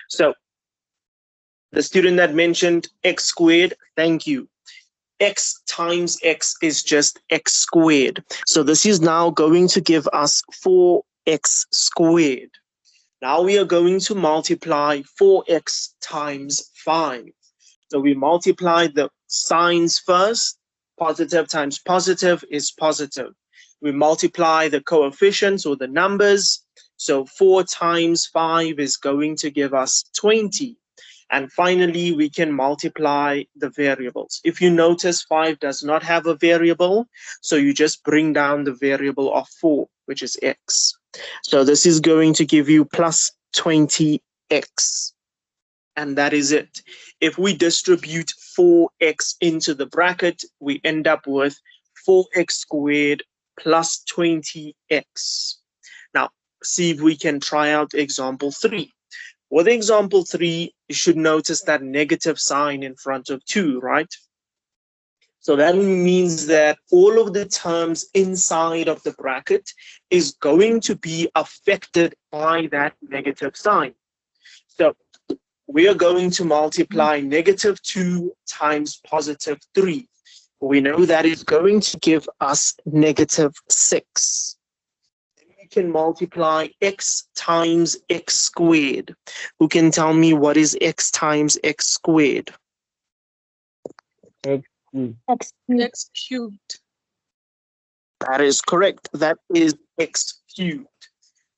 So the student that mentioned x squared, thank you. X times x is just x squared. So this is now going to give us 4x squared. Now we are going to multiply 4x times 5. So we multiply the signs first. Positive times positive is positive. We multiply the coefficients or the numbers. So 4 times 5 is going to give us 20. And finally, we can multiply the variables. If you notice, 5 does not have a variable, so you just bring down the variable of 4, which is x. So this is going to give you plus 20x. And that is it. If we distribute 4x into the bracket, we end up with 4x squared plus 20x. Now, see if we can try out example 3. With example 3, you should notice that negative sign in front of 2, right? So that means that all of the terms inside of the bracket is going to be affected by that negative sign. So we are going to multiply negative 2 times positive 3. We know that is going to give us negative 6. Can multiply x times x squared. Who can tell me what is x times x squared? X cubed. X cubed. That is correct. That is x cubed.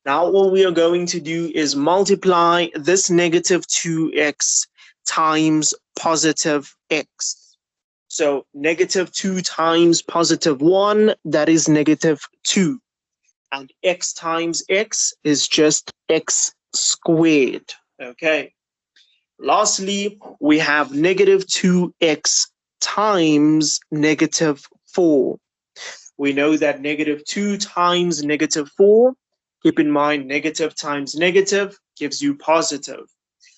Now all we are going to do is multiply this negative 2x times positive x. So negative 2 times positive 1, that is negative 2. And x times x is just x squared, okay? Lastly, we have negative 2x times negative 4. We know that negative 2 times negative 4, keep in mind negative times negative gives you positive.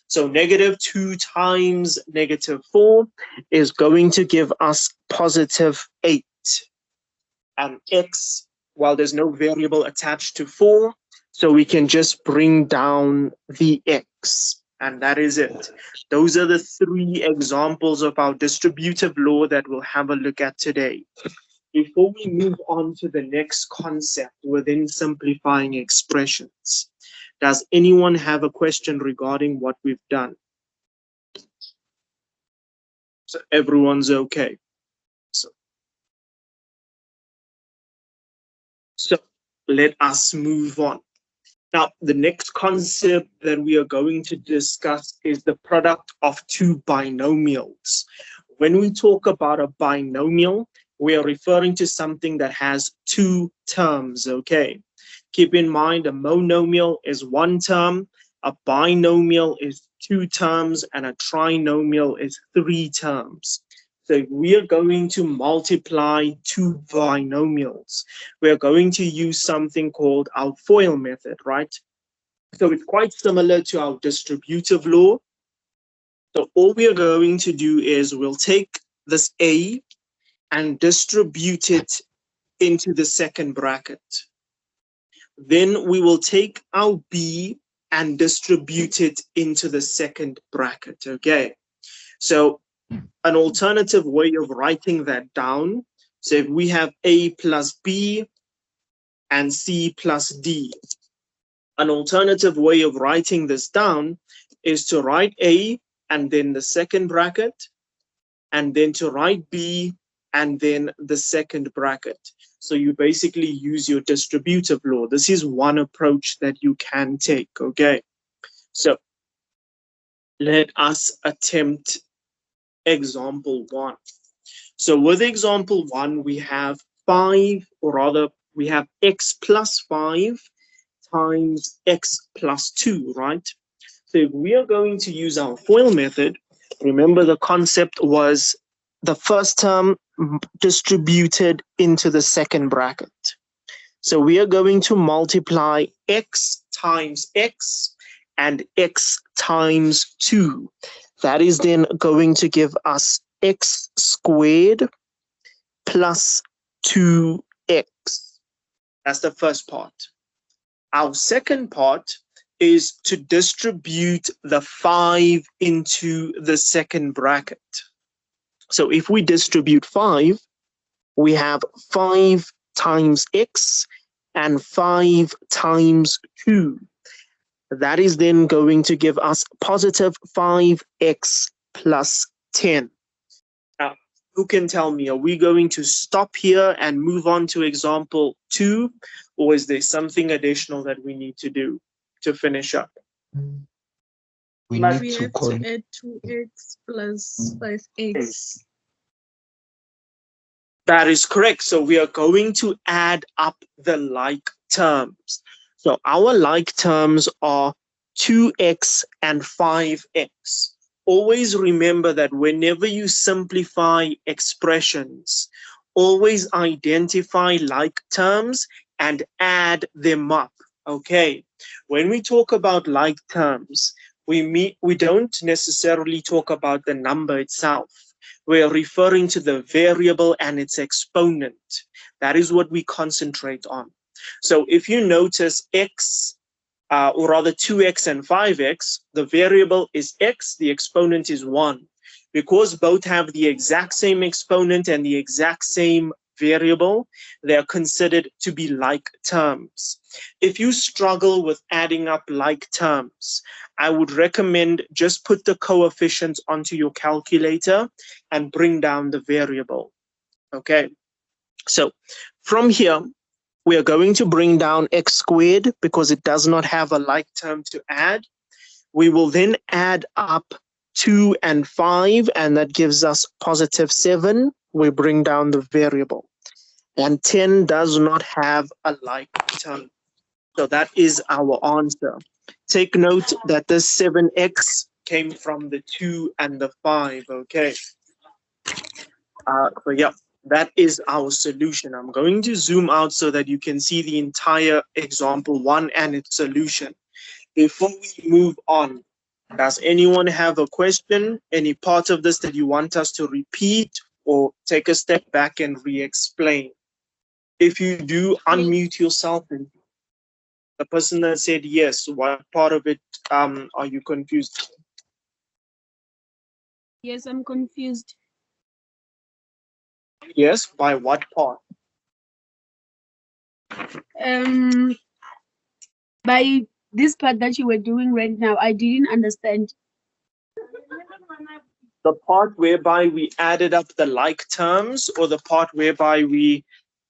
So negative 2 times negative 4 is going to give us positive 8. And x, while there's no variable attached to 4, so we can just bring down the x, and that is it. Those are the 3 examples of our distributive law that we'll have a look at today. Before we move on to the next concept within simplifying expressions, does anyone have a question regarding what we've done? So everyone's okay. So let us move on. Now, the next concept that we are going to discuss is the product of 2 binomials. When we talk about a binomial, we are referring to something that has 2 terms, okay? Keep in mind, a monomial is 1 term, a binomial is 2 terms, and a trinomial is 3 terms. So we are going to multiply 2 binomials. We are going to use something called our FOIL method, right? So it's quite similar to our distributive law. So all we are going to do is we'll take this A and distribute it into the second bracket. Then we will take our B and distribute it into the second bracket, okay? So an alternative way of writing that down, so if we have A plus B and C plus D, an alternative way of writing this down is to write A and then the second bracket, and then to write B and then the second bracket. So you basically use your distributive law. This is one approach that you can take, okay? So let us attempt example 1. So with example 1, we have 5, or rather we have x plus 5 times x plus 2, right? So if we are going to use our FOIL method, remember the concept was the first term distributed into the second bracket. So we are going to multiply x times x and x times 2. That is then going to give us x squared plus 2x. That's the first part. Our second part is to distribute the 5 into the second bracket. So if we distribute 5, we have 5 times x and 5 times 2. That is then going to give us positive 5x plus 10. Now, who can tell me, are we going to stop here and move on to example 2, or is there something additional that we need to do to finish up? We We need to have call. to add 2x plus 5x. That is correct. So we are going to add up the like terms. So our like terms are 2x and 5x. Always remember that whenever you simplify expressions, always identify like terms and add them up. Okay. When we talk about like terms, we don't necessarily talk about the number itself. We're referring to the variable and its exponent. That is what we concentrate on. So if you notice x, or rather 2x and 5x, the variable is x, the exponent is 1. Because both have the exact same exponent and the exact same variable, they are considered to be like terms. If you struggle with adding up like terms, I would recommend just put the coefficients onto your calculator and bring down the variable. Okay, so from here, we are going to bring down x squared because it does not have a like term to add. We will then add up 2 and 5, and that gives us positive 7. We bring down the variable. And 10 does not have a like term. So that is our answer. Take note that this 7x came from the 2 and the 5, okay? So yeah, that is our solution. I'm going to zoom out so that you can see the entire example 1 and its solution. Before we move on, does anyone have a question? Any part of this that you want us to repeat or take a step back and re-explain? If you do, unmute yourself. And the person that said yes, what part of it are you confused? Yes, I'm confused. Yes, by what part? By this part that you were doing right now, I didn't understand. The part whereby we added up the like terms, or the part whereby we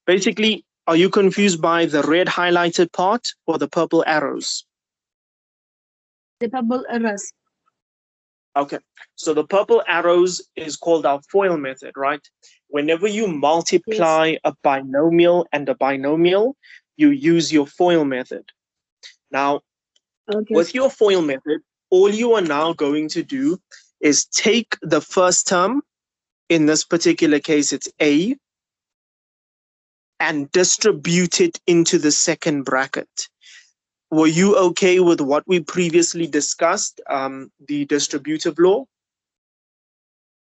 basically, are you confused by the red highlighted part or the purple arrows? The purple errors. Okay, so the purple arrows is called our FOIL method, right? Whenever you multiply a binomial and a binomial, you use your FOIL method. Now, with your FOIL method, all you are now going to do is take the first term, in this particular case it's a, and distribute it into the second bracket. Were you okay with what we previously discussed, the distributive law?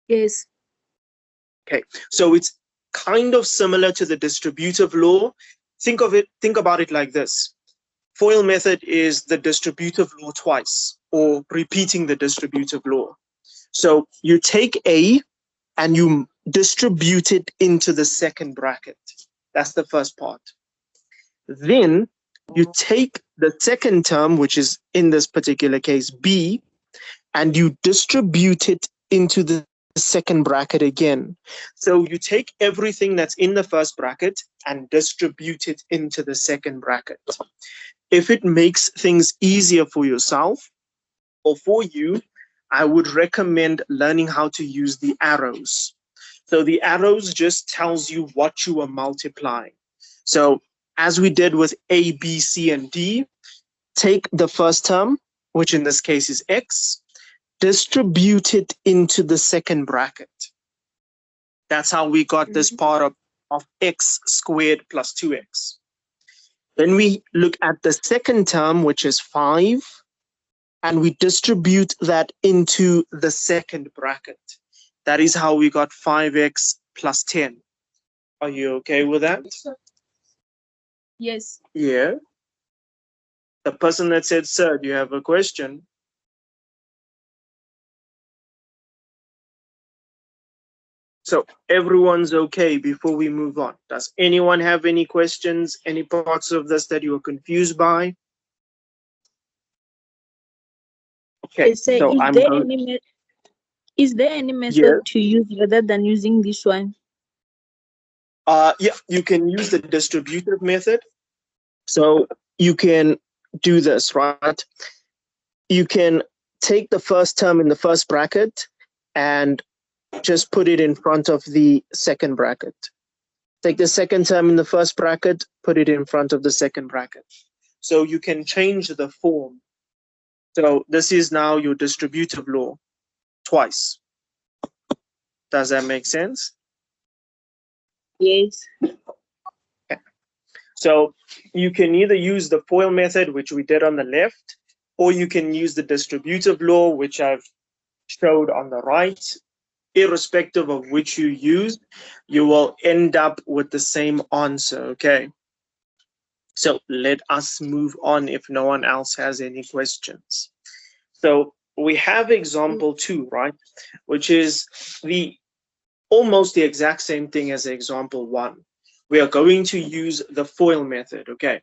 Yes. Okay, so it's kind of similar to the distributive law. Think about it like this. FOIL method is the distributive law twice, or repeating the distributive law. So you take A and you distribute it into the second bracket. That's the first part. Then you take the second term, which is in this particular case B, and you distribute it into the second bracket again. So you take everything that's in the first bracket and distribute it into the second bracket. If it makes things easier for yourself or for you, I would recommend learning how to use the arrows. So the arrows just tells you what you are multiplying. So as we did with A, B, C, and D, take the first term, which in this case is X, distribute it into the second bracket. That's how we got this part of X squared plus 2X. Then we look at the second term, which is 5, and we distribute that into the second bracket. That is how we got 5x plus 10. Are you okay with that? Yes. Yeah. The person that said, sir, do you have a question? So everyone's okay before we move on. Does anyone have any questions, any parts of this that you are confused by? Okay, Yes, sir. so Is there any method Yes. to use rather than using this one? Yeah, you can use the distributive method. So you can do this, right? You can take the first term in the first bracket and just put it in front of the second bracket. Take the second term in the first bracket, put it in front of the second bracket. So you can change the form. So this is now your distributive law twice. Does that make sense? Yes. So you can either use the FOIL method, which we did on the left, or you can use the distributive law, which I've showed on the right. Irrespective of which you use, you will end up with the same answer, okay? So let us move on if no one else has any questions. So we have example 2, right? Which is almost the exact same thing as example 1. We are going to use the FOIL method, okay?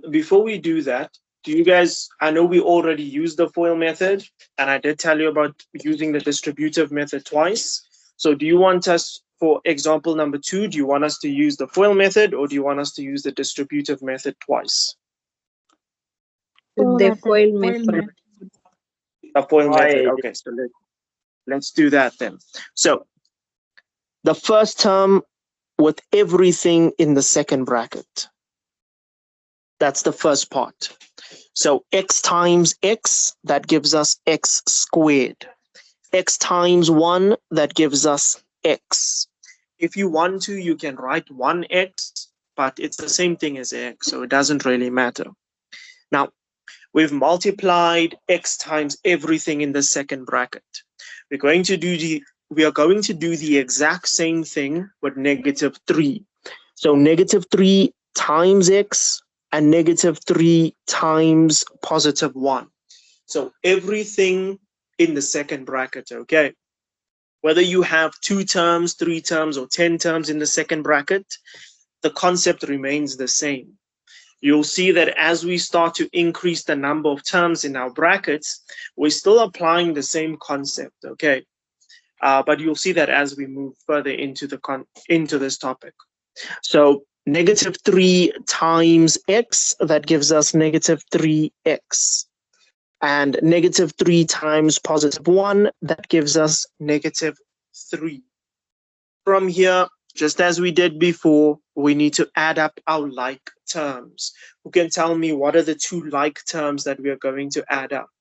Before we do that, do you guys, I know we already used the FOIL method, and I did tell you about using the distributive method twice. So do you want us, for example number 2, do you want us to use the FOIL method, or do you want us to use the distributive method twice? The FOIL method. The FOIL method, okay, so let's do that then. So the first term with everything in the second bracket. That's the first part. So x times x, that gives us x squared. X times 1, that gives us x. If you want to, you can write 1x, but it's the same thing as x, so it doesn't really matter. Now, we've multiplied x times everything in the second bracket. We are going to do the exact same thing with -3. So -3 times x and -3 times +1. So everything in the second bracket, okay? Whether you have 2 terms, 3 terms, or 10 terms in the second bracket, the concept remains the same. You'll see that as we start to increase the number of terms in our brackets, we're still applying the same concept, okay? But you'll see that as we move further into this topic. So -3 times x, that gives us -3x. And -3 times +1, that gives us -3. From here, just as we did before, we need to add up our like terms. Who can tell me what are the 2 like terms that we are going to add up?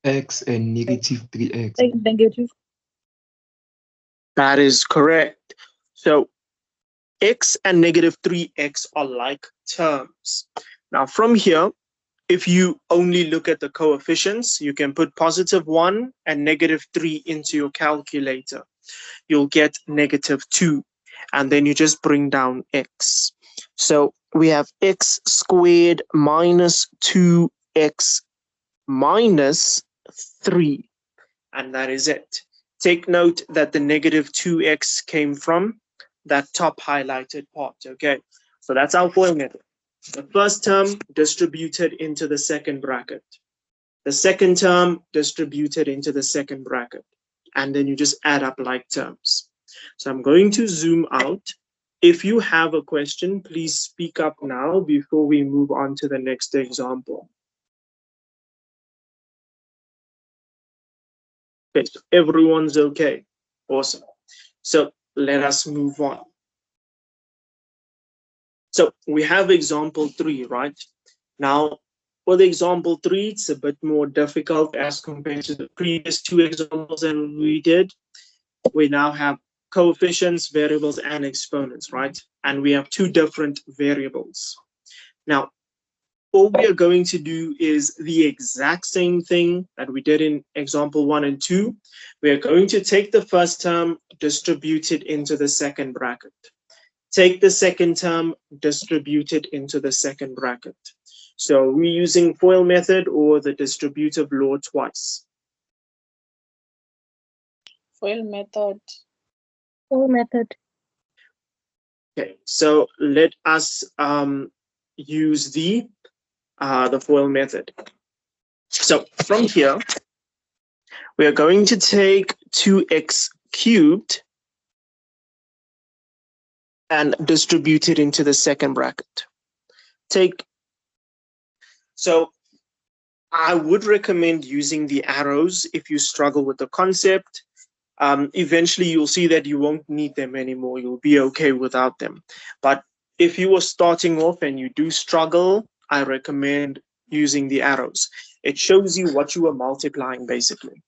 X and -3x. Negative. That is correct. So x and -3x are like terms. Now from here, if you only look at the coefficients, you can put +1 and -3 into your calculator. You'll get -2, and then you just bring down x. So we have x squared minus 2x minus 3, and that is it. Take note that the -2x came from that top highlighted part, okay? So that's our FOIL method. The first term distributed into the second bracket. The second term distributed into the second bracket. And then you just add up like terms. So I'm going to zoom out. If you have a question, please speak up now before we move on to the next example. Okay, so everyone's okay. Awesome. So let us move on. So we have example 3, right? Now, for the example 3, it's a bit more difficult as compared to the previous 2 examples that we did. We now have coefficients, variables, and exponents, right? And we have 2 different variables. Now, all we are going to do is the exact same thing that we did in example 1 and 2. We are going to take the first term, distribute it into the second bracket. take the second term, distribute it into the second bracket. So we're using FOIL method or the distributive law twice. FOIL method. FOIL method. Okay, so let us use the FOIL method. So from here, we are going to take 2x cubed and distribute it into the second bracket. So I would recommend using the arrows if you struggle with the concept. Eventually you'll see that you won't need them anymore. You'll be okay without them. But if you are starting off and you do struggle, I recommend using the arrows. It shows you what you are multiplying basically.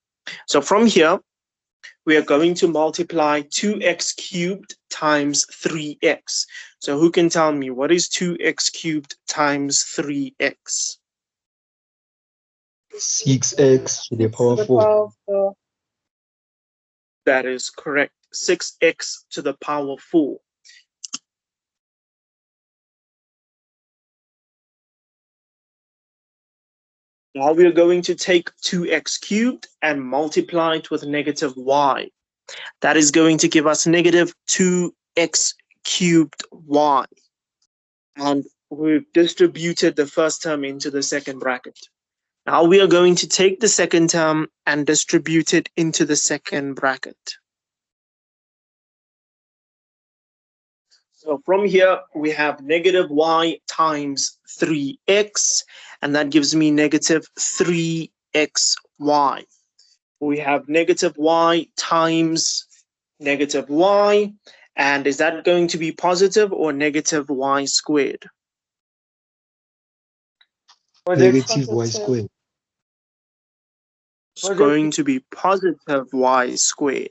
So from here, we are going to multiply 2x cubed times 3x. So who can tell me what is 2x cubed times 3x? 6x to the power 4. That is correct. 6x to the power 4. Now we are going to take 2x cubed and multiply it with negative y. That is going to give us negative 2x cubed y. And we've distributed the first term into the second bracket. Now we are going to take the second term and distribute it into the second bracket. So from here, we have negative y times 3x, and that gives me negative 3xy. We have negative y times negative y, and is that going to be positive or negative y squared? Negative y squared. It's going to be positive y squared.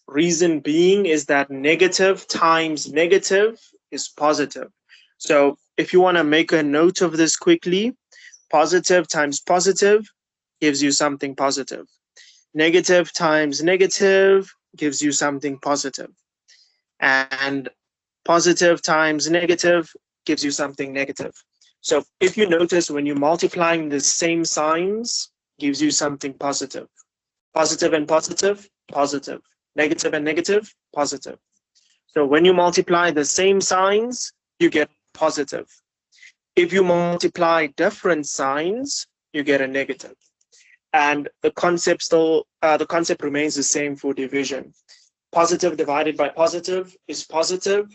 Reason being is that negative times negative is positive. So if you want to make a note of this quickly, positive times positive gives you something positive. Negative times negative gives you something positive. And positive times negative gives you something negative. So if you notice, when you're multiplying the same signs, gives you something positive. Positive and positive, positive. Negative and negative, positive. So when you multiply the same signs, you get positive. If you multiply different signs, you get a negative. And the concept remains the same for division. Positive divided by positive is positive.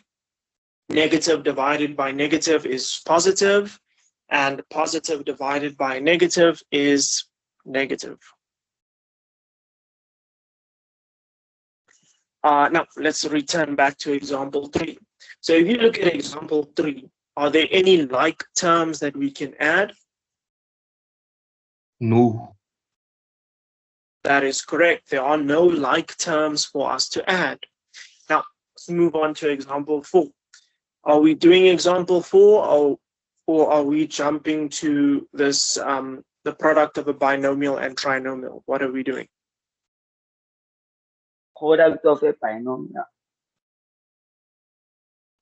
Negative divided by negative is positive. And positive divided by negative is negative. Now, let's return back to example 3. So if you look at example 3, are there any like terms that we can add? No. That is correct. There are no like terms for us to add. Now, let's move on to example 4. Are we doing example 4 or are we jumping to this, the product of a binomial and trinomial? What are we doing? Product of a binomial.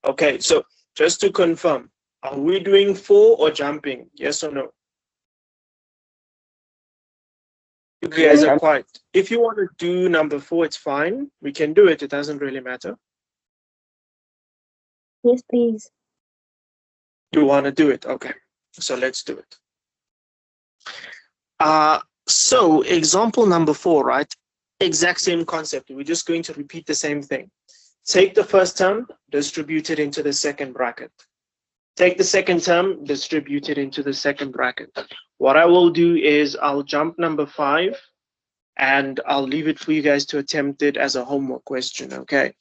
Okay, so just to confirm, are we doing 4 or jumping? Yes or no? You guys are quiet. If you want to do number 4, it's fine. We can do it. It doesn't really matter. Yes, please. You want to do it? Okay, so let's do it. So example number 4, right? Exact same concept. We're just going to repeat the same thing. Take the first term, distribute it into the second bracket. Take the second term, distribute it into the second bracket. What I will do is I'll jump number 5 and I'll leave it for you guys to attempt it as a homework question, okay?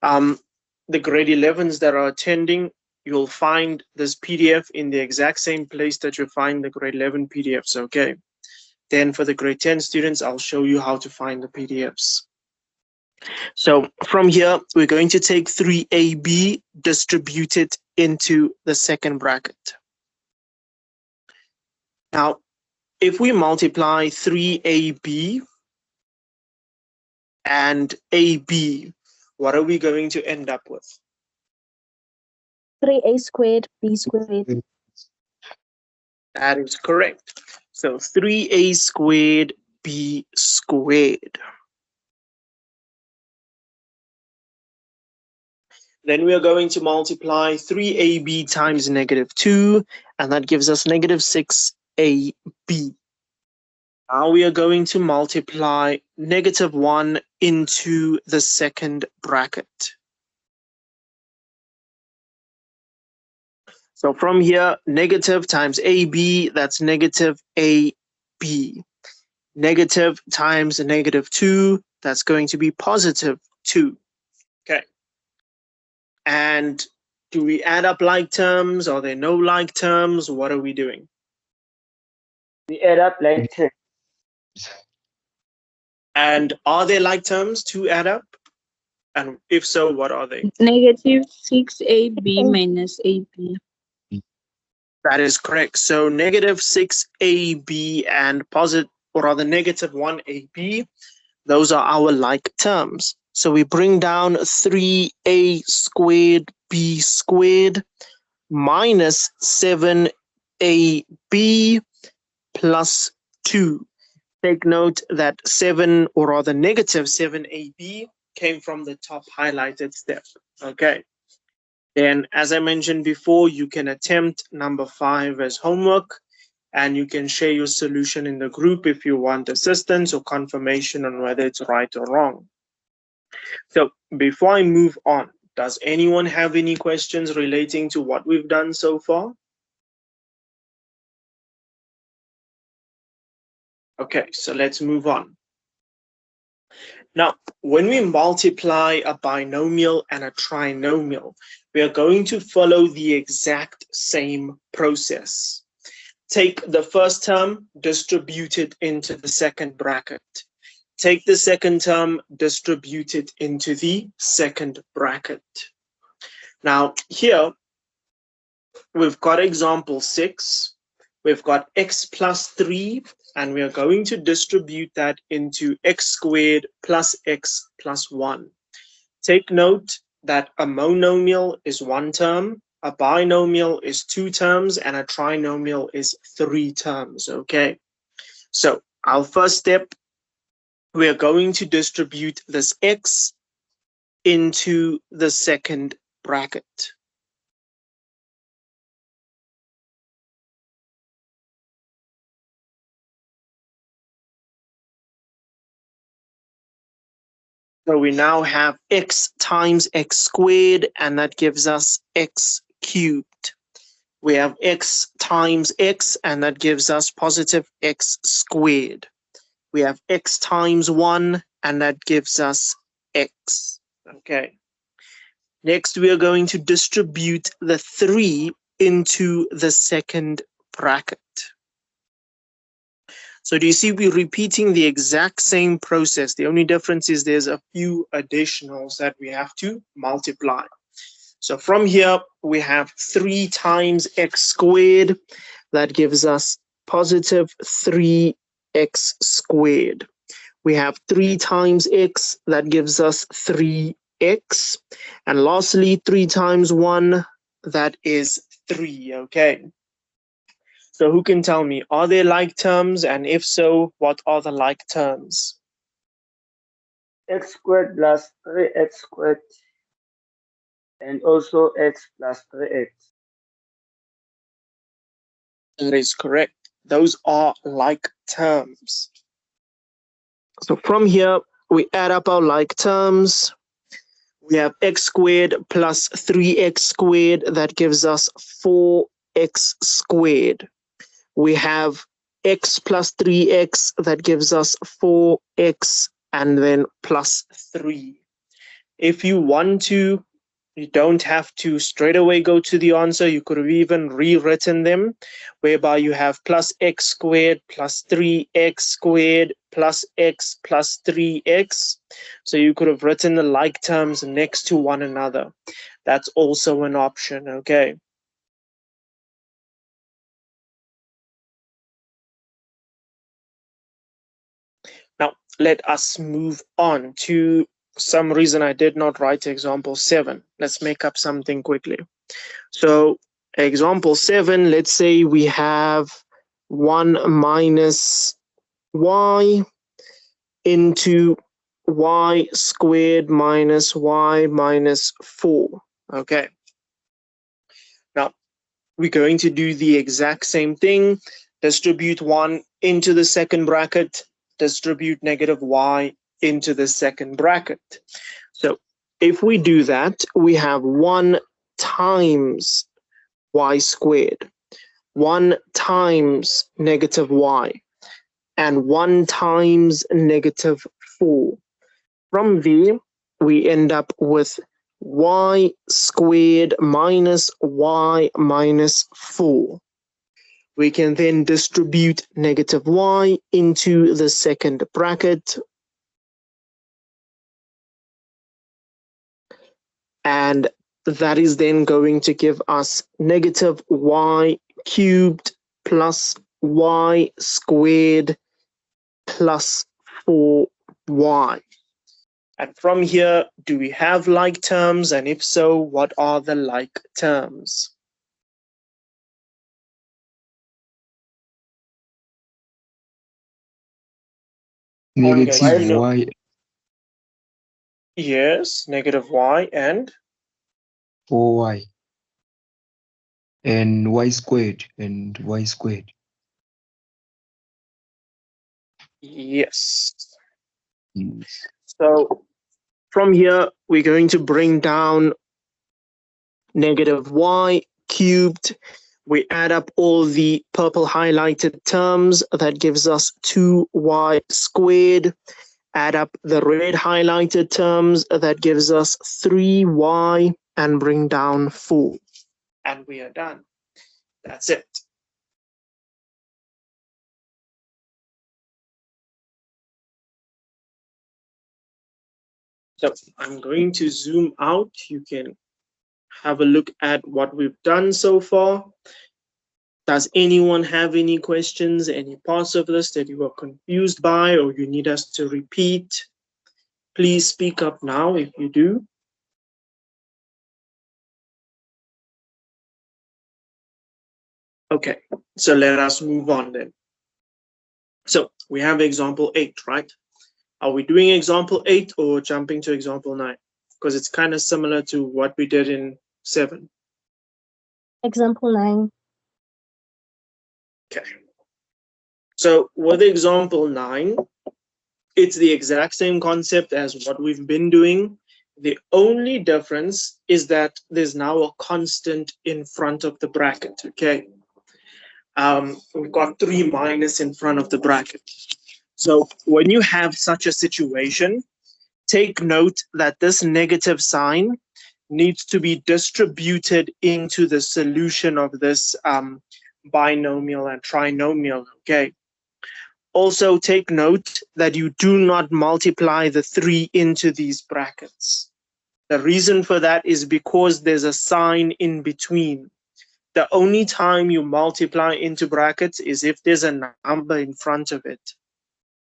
The grade 11s that are attending, you'll find this PDF in the exact same place that you find the grade 11 PDFs, okay? Then for the grade 10 students, I'll show you how to find the PDFs. So from here, we're going to take 3AB, distribute it into the second bracket. Now, if we multiply 3AB and AB, what are we going to end up with? 3a squared b squared. That is correct. So 3a squared b squared. Then we are going to multiply 3ab times -2, and that gives us -6ab. Now we are going to multiply -1 into the second bracket. So from here, negative times AB, that's -AB. Negative times -2, that's going to be +2. Okay. And do we add up like terms? Are there no like terms? What are we doing? We add up like terms. And are there like terms to add up? And if so, what are they? Negative 6ab minus ab. That is correct. So -6ab and -1ab, those are our like terms. So we bring down 3a squared b squared minus 7ab plus 2. Take note that -7ab came from the top highlighted step. Okay. Then, as I mentioned before, you can attempt number 5 as homework, and you can share your solution in the group if you want assistance or confirmation on whether it's right or wrong. So before I move on, does anyone have any questions relating to what we've done so far? Okay, so let's move on. Now, when we multiply a binomial and a trinomial, we are going to follow the exact same process. Take the first term, distribute it into the second bracket. Take the second term, distribute it into the second bracket. Now, here, we've got example 6. We've got x plus 3, and we are going to distribute that into x squared plus x plus 1. Take note that a monomial is 1 term, a binomial is 2 terms, and a trinomial is 3 terms, okay? So our first step, we are going to distribute this x into the second bracket. So we now have x times x squared, and that gives us x cubed. We have x times x, and that gives us positive x squared. We have x times 1, and that gives us x. Okay. Next, we are going to distribute the 3 into the second bracket. So do you see we're repeating the exact same process? The only difference is there's a few additionals that we have to multiply. So from here, we have 3 times x squared. That gives us positive 3x squared. We have 3 times x. That gives us 3x. And lastly, 3 times 1, that is 3, okay? So who can tell me, are there like terms? And if so, what are the like terms? X squared plus 3x squared and also x plus 3x. That is correct. Those are like terms. So from here, we add up our like terms. We have x squared plus 3x squared. That gives us 4x squared. We have x plus 3x. That gives us 4x and then plus 3. If you want to, you don't have to straight away go to the answer. You could have even rewritten them, whereby you have plus x squared plus 3x squared plus x plus 3x. So you could have written the like terms next to one another. That's also an option, okay? Now, let us move on to some reason I did not write example 7. Let's make up something quickly. So example 7, let's say we have 1 minus y into y squared minus y minus 4. Okay. Now we're going to do the exact same thing. Distribute 1 into the second bracket, distribute negative y into the second bracket. So if we do that, we have 1 times y squared, 1 times negative y, and 1 times negative 4. From there, we end up with y squared minus y minus 4. We can then distribute negative y into the second bracket. And that is then going to give us negative y cubed plus y squared plus 4y. And from here, do we have like terms? And if so, what are the like terms? Negative y. Yes, negative y and 4y. And y squared and y squared. yes. Yes. So from here, we're going to bring down negative y cubed. We add up all the purple highlighted terms. That gives us 2y squared. Add up the red highlighted terms. That gives us 3y, and bring down 4. And we are done. That's it. So I'm going to zoom out. You can have a look at what we've done so far. Does anyone have any questions, any parts of this that you are confused by or you need us to repeat? Please speak up now if you do. Okay, so let us move on then. So we have example 8, right? Are we doing example 8 or jumping to example 9? Because it's kind of similar to what we did in 7. Example 9. Okay. So with example 9, it's the exact same concept as what we've been doing. The only difference is that there's now a constant in front of the bracket, okay? We've got 3 minus in front of the bracket. So when you have such a situation, take note that this negative sign needs to be distributed into the solution of this binomial and trinomial, okay? Also take note that you do not multiply the 3 into these brackets. The reason for that is because there's a sign in between. The only time you multiply into brackets is if there's a number in front of it.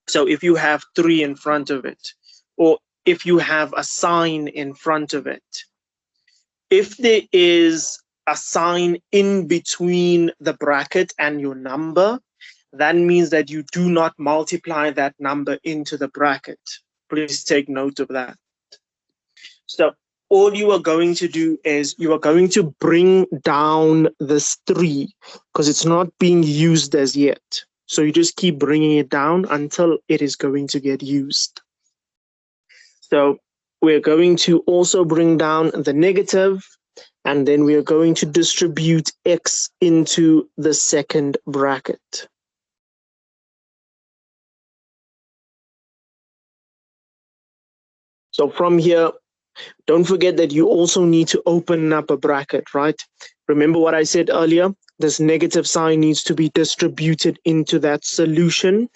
So if you have 3 in front of it, or if you have a sign in front of it. If there is a sign in between the bracket and your number, that means that you do not multiply that number into the bracket. Please take note of that. So all you are going to do is you are going to bring down this 3 because it's not being used as yet. So you just keep bringing it down until it is going to get used. So we're going to also bring down the negative, and then we are going to distribute x into the second bracket. So from here, don't forget that you also need to open up a bracket, right? Remember what I said earlier? This negative sign needs to be distributed into that solution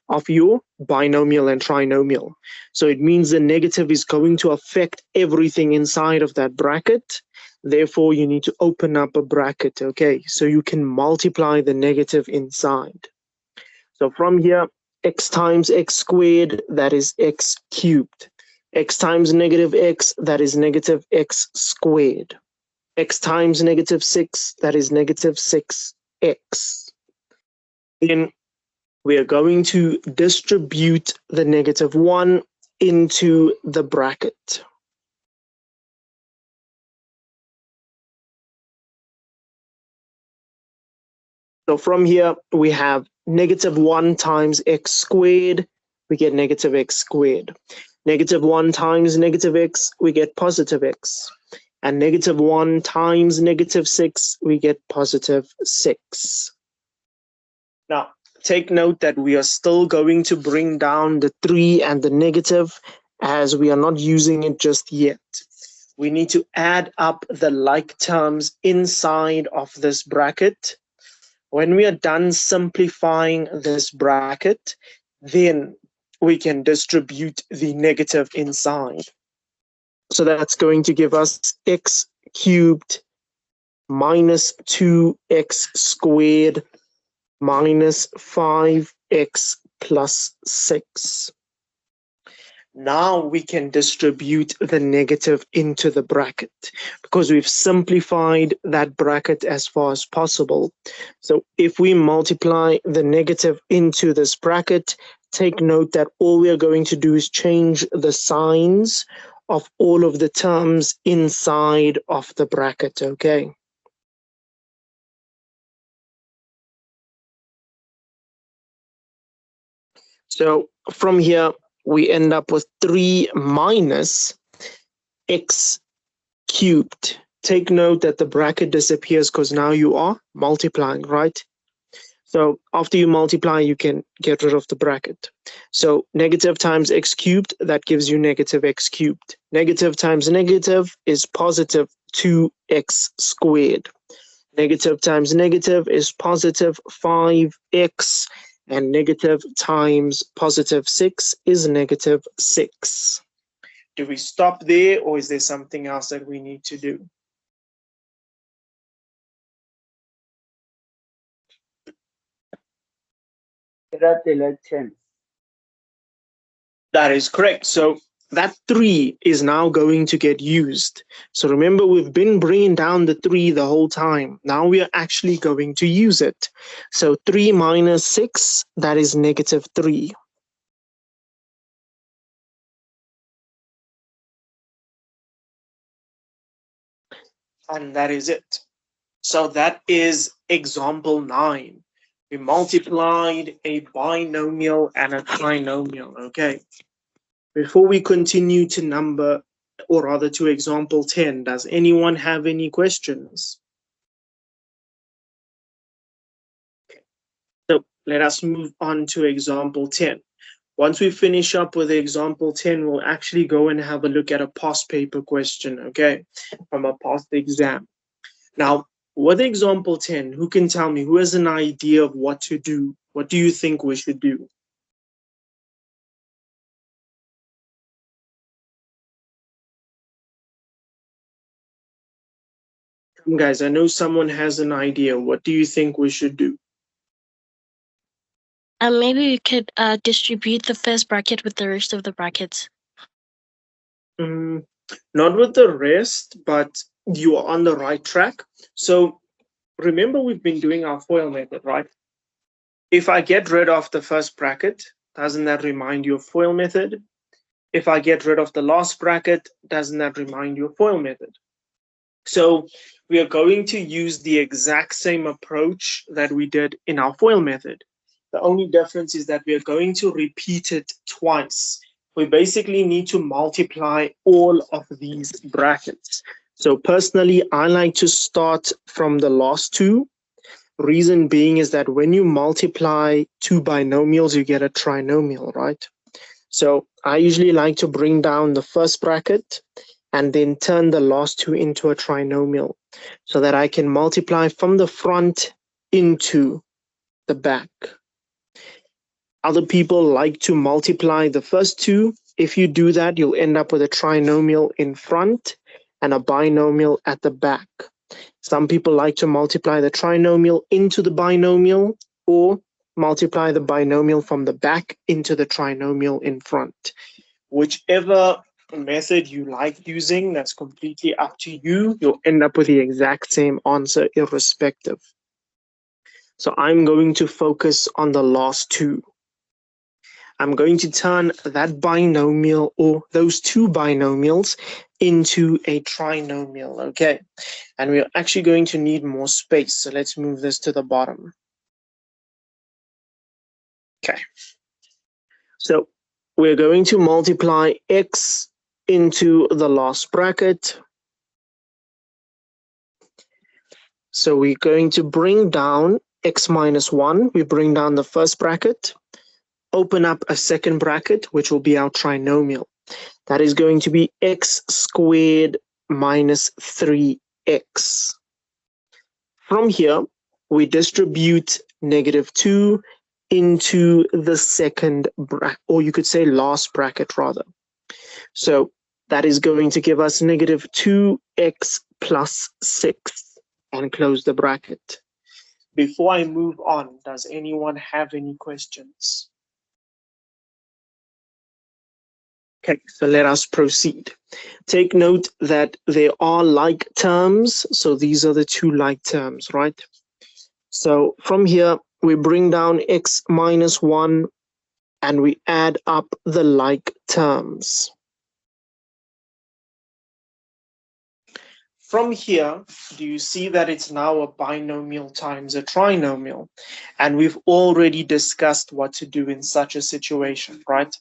of your binomial and trinomial. So it means the negative is going to affect everything inside of that bracket. Therefore, you need to open up a bracket, okay? So you can multiply the negative inside. So from here, x times x squared, that is x cubed. X times negative x, that is negative x squared. X times negative 6, that is negative 6x. Then we are going to distribute the negative 1 into the bracket. So from here, we have negative 1 times x squared, we get negative x squared. Negative 1 times negative x, we get positive x. And negative 1 times negative 6, we get positive 6. Now, take note that we are still going to bring down the 3 and the negative, as we are not using it just yet. We need to add up the like terms inside of this bracket. When we are done simplifying this bracket, then we can distribute the negative inside. So that's going to give us x cubed minus 2x squared minus 5x plus 6. Now we can distribute the negative into the bracket because we've simplified that bracket as far as possible. So if we multiply the negative into this bracket, take note that all we are going to do is change the signs of all of the terms inside of the bracket, okay? So from here, we end up with 3 minus x cubed. Take note that the bracket disappears because now you are multiplying, right? So after you multiply, you can get rid of the bracket. So negative times x cubed, that gives you negative x cubed. Negative times negative is positive 2x squared. Negative times negative is positive 5x. And negative times positive 6 is negative 6. Do we stop there, or is there something else that we need to do? That election. That is correct. So that 3 is now going to get used. So remember, we've been bringing down the 3 the whole time. Now we are actually going to use it. So 3 minus 6, that is negative 3. And that is it. So that is example 9. We multiplied a binomial and a trinomial, okay? Before we continue to to example 10, does anyone have any questions? So let us move on to example 10. Once we finish up with example 10, we'll actually go and have a look at a past paper question, okay, from a past exam. Now, with example 10, who can tell me, who has an idea of what to do? What do you think we should do? Guys, I know someone has an idea. What do you think we should do? Maybe we could distribute the first bracket with the rest of the brackets. Not with the rest, but you are on the right track. So remember, we've been doing our FOIL method, right? If I get rid of the first bracket, doesn't that remind you of FOIL method? If I get rid of the last bracket, doesn't that remind you of FOIL method? So we are going to use the exact same approach that we did in our FOIL method. The only difference is that we are going to repeat it twice. We basically need to multiply all of these brackets. So personally, I like to start from the last 2. Reason being is that when you multiply 2 binomials, you get a trinomial, right? So I usually like to bring down the first bracket and then turn the last 2 into a trinomial so that I can multiply from the front into the back. Other people like to multiply the first 2. If you do that, you'll end up with a trinomial in front and a binomial at the back. Some people like to multiply the trinomial into the binomial or multiply the binomial from the back into the trinomial in front. Whichever method you like using, that's completely up to you. You'll end up with the exact same answer irrespective. So I'm going to focus on the last two. I'm going to turn that binomial or those two binomials into a trinomial, okay? And we're actually going to need more space, so let's move this to the bottom. Okay. So we're going to multiply x into the last bracket. So we're going to bring down x minus 1. We bring down the first bracket. Open up a second bracket, which will be our trinomial. That is going to be x squared minus 3x. From here, we distribute -2 into the second bracket, or you could say last bracket rather. So that is going to give us -2x plus 6 and close the bracket. Before I move on, does anyone have any questions? Okay, so let us proceed. Take note that there are like terms. So these are the two like terms, right? So from here, we bring down x minus 1 and we add up the like terms. From here, do you see that it's now a binomial times a trinomial? And we've already discussed what to do in such a situation, right?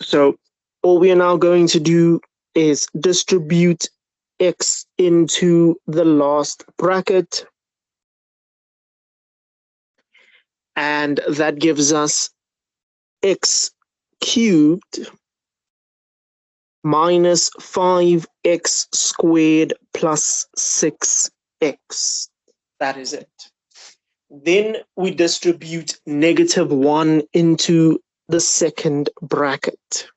So all we are now going to do is distribute x into the last bracket. And that gives us x cubed minus 5x squared plus 6x. That is it. Then we distribute -1 into the second bracket.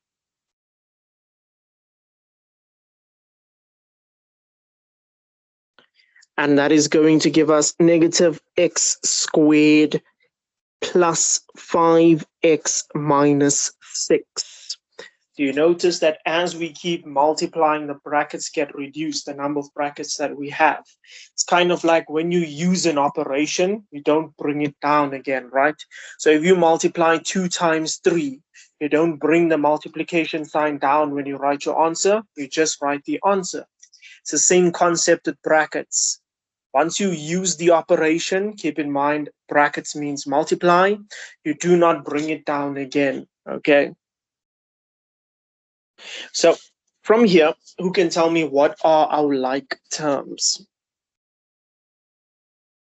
And that is going to give us -x squared plus 5x minus 6. Do you notice that as we keep multiplying, the brackets get reduced, the number of brackets that we have? It's kind of like when you use an operation, you don't bring it down again, right? So if you multiply 2 times 3, you don't bring the multiplication sign down when you write your answer, you just write the answer. It's the same concept with brackets. Once you use the operation, keep in mind, brackets means multiply. You do not bring it down again, okay? So from here, who can tell me what are our like terms?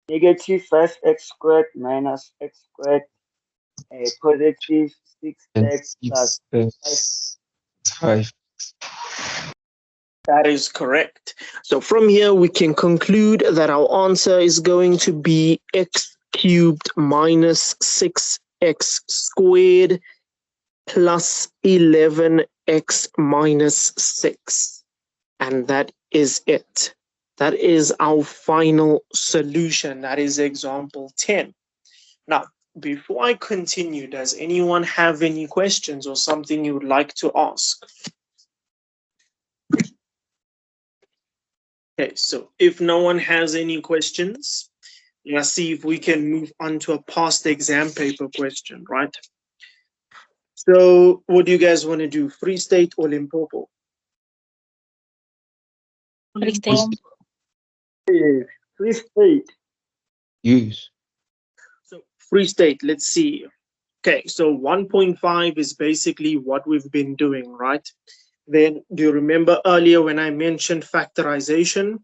-5x squared minus x squared, positive 6x plus 5. That is correct. So from here, we can conclude that our answer is going to be x cubed minus 6x squared plus 11x minus 6. And that is it. That is our final solution. That is example 10. Now, before I continue, does anyone have any questions or something you would like to ask? Okay, so if no one has any questions, let's see if we can move on to a past exam paper question, right? So what do you guys want to do, Free State or Limpopo? Free State. Free State. Use. So Free State, let's see. Okay, so 1.5 is basically what we've been doing, right? Then do you remember earlier when I mentioned factorization?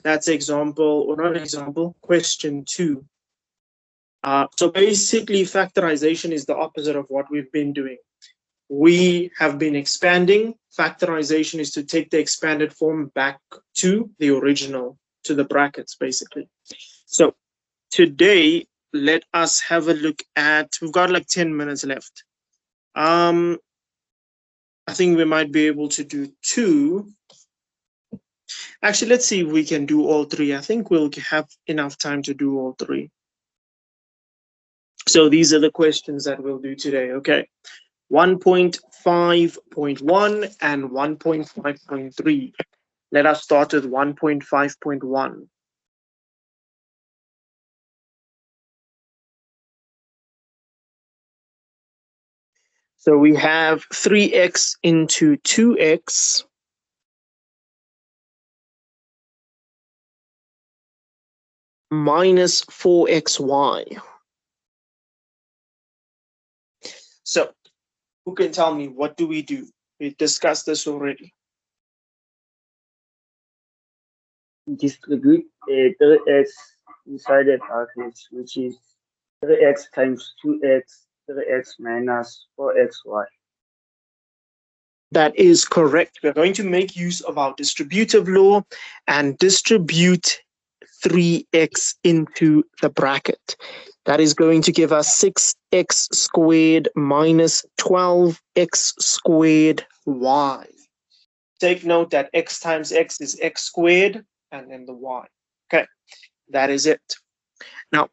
That's example, or not example, question 2. So basically factorization is the opposite of what we've been doing. We have been expanding. Factorization is to take the expanded form back to the original, to the brackets basically. So today, let us have a look at, we've got like 10 minutes left. I think we might be able to do 2. Actually, let's see if we can do all 3. I think we'll have enough time to do all 3. So these are the questions that we'll do today, okay? 1.5.1 and 1.5.3. Let us start with 1.5.1. So we have 3x into 2x minus 4xy. So who can tell me, what do? We discussed this already. Distribute 3x inside the bracket, which is 3x times 2x, 3x minus 4xy. That is correct. We're going to make use of our distributive law and distribute 3x into the bracket. That is going to give us 6x squared minus 12x squared y. Take note that x times x is x squared and then the y. Okay, that is it. Now,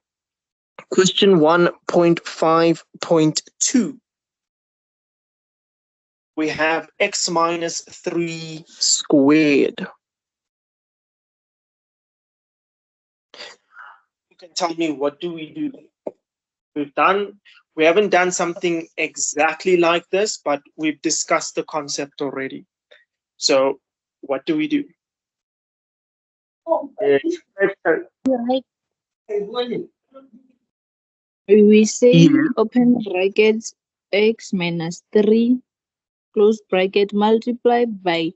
question 1.5.2. We have x minus 3 squared. You can tell me, what do? We haven't done something exactly like this, but we've discussed the concept already. So what do? We say Yeah. open brackets x minus 3 close bracket multiply by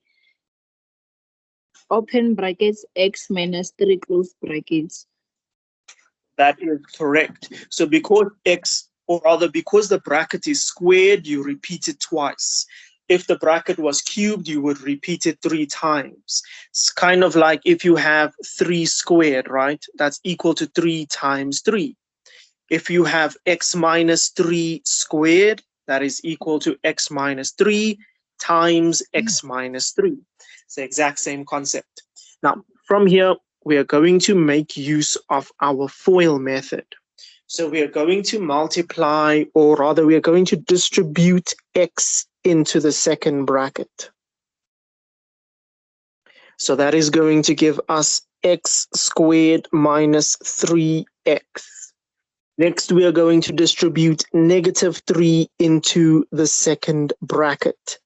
open brackets x minus 3 close brackets. That is correct. So because x, or rather because the bracket is squared, you repeat it twice. If the bracket was cubed, you would repeat it 3 times. It's kind of like if you have 3 squared, right? That's equal to 3 times 3. If you have x minus 3 squared, that is equal to x minus 3 times x minus 3. It's the exact same concept. Now, from here, we are going to make use of our FOIL method. So we are going to multiply, or rather we are going to distribute x into the second bracket. So that is going to give us x squared minus 3x. Next, we are going to distribute negative 3 into the second bracket.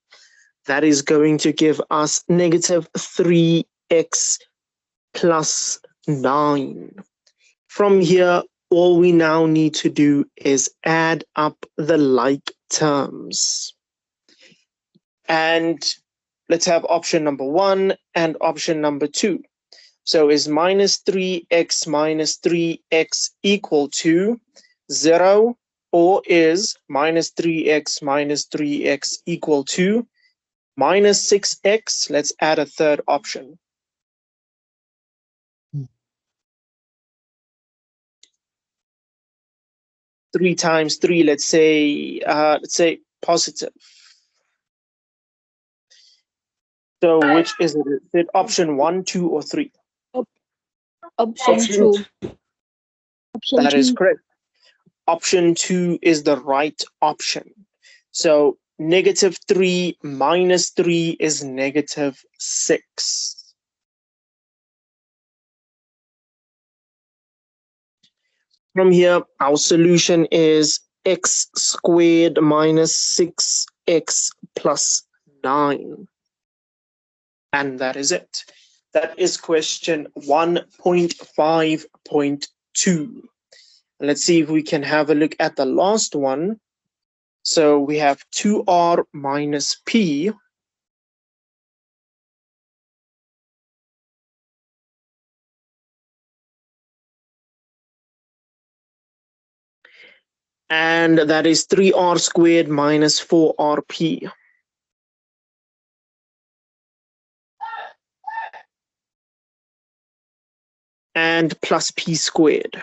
That is going to give us negative 3x plus 9. From here, all we now need to do is add up the like terms. And let's have option number 1 and option number 2. So is minus 3x minus 3x equal to 0, or is minus 3x equal to minus 6x? Let's add a third option. Three times 3, let's say positive. So which is it? Is it option 1, 2, or 3? Option 2. That is correct. Option 2 is the right option. So negative 3 minus 3 is negative 6. From here, our solution is x squared minus 6x plus 9. And that is it. That is question 1.5.2. Let's see if we can have a look at the last one. So we have 2r minus p and that is 3r squared minus 4rp. And plus p squared.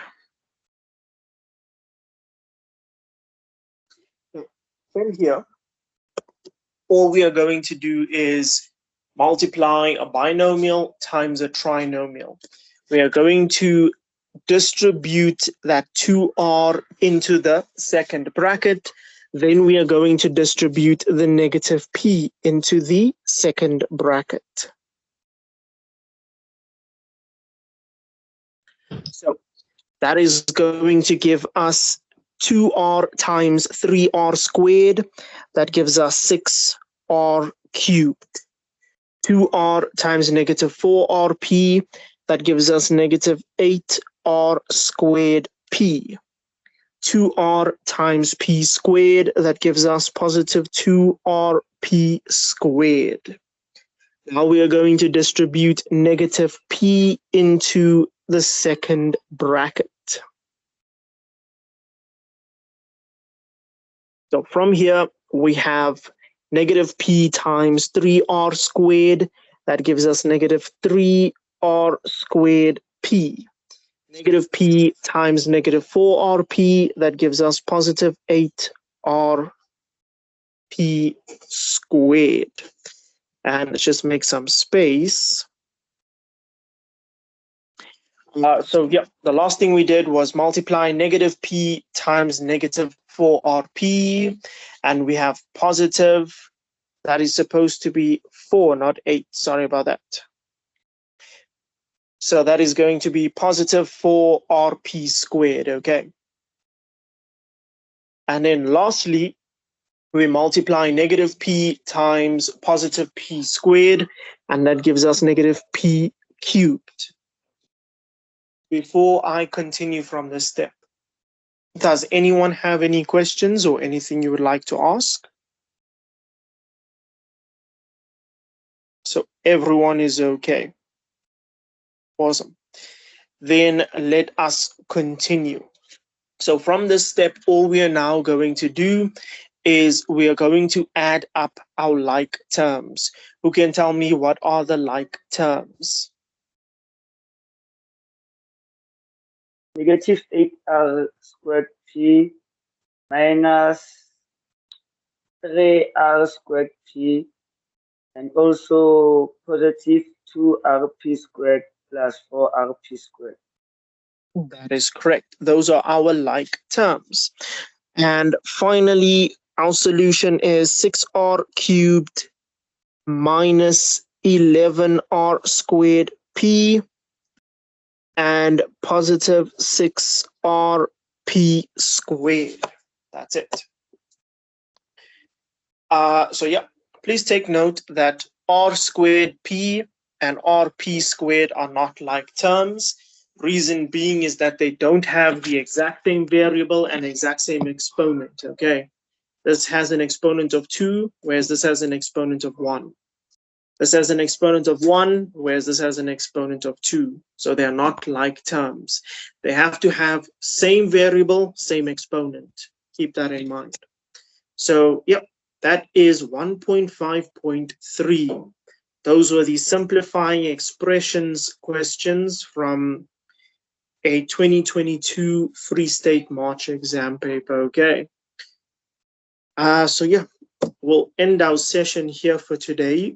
From here, all we are going to do is multiply a binomial times a trinomial. We are going to distribute that 2r into the second bracket. Then we are going to distribute the negative p into the second bracket. So that is going to give us 2r times 3r squared. That gives us 6r cubed. 2r times negative 4rp. That gives us negative 8r squared p. 2r times p squared. That gives us positive 2rp squared. Now we are going to distribute negative p into the second bracket. So from here, we have negative p times 3r squared. That gives us negative 3r squared p. Negative p times negative 4rp. That gives us positive 8rp squared. And let's just make some space. So yeah, the last thing we did was multiply negative p times negative 4rp, and we have positive, that is supposed to be 4, not 8, sorry about that. So that is going to be positive 4rp squared, okay? And then lastly, we multiply negative p times positive p squared, and that gives us negative p cubed. Before I continue from this step, does anyone have any questions or anything you would like to ask? So everyone is okay. Awesome. Then let us continue. So from this step, all we are now going to do is we are going to add up our like terms. Who can tell me what are the like terms? Negative 8r squared p minus 3r squared p, and also positive 2rp squared plus 4rp squared. That is correct. Those are our like terms. And finally, our solution is 6r cubed minus 11r squared p and positive 6rp squared. That's it. So yeah, please take note that r squared p and rp squared are not like terms. Reason being is that they don't have the exact same variable and exact same exponent, okay? This has an exponent of 2, whereas this has an exponent of 1. This has an exponent of 1, whereas this has an exponent of 2. So they are not like terms. They have to have same variable, same exponent. Keep that in mind. So, yep, that is 1.5.3. Those were the simplifying expressions questions from a 2022 Free State March exam paper, okay? So yeah, we'll end our session here for today.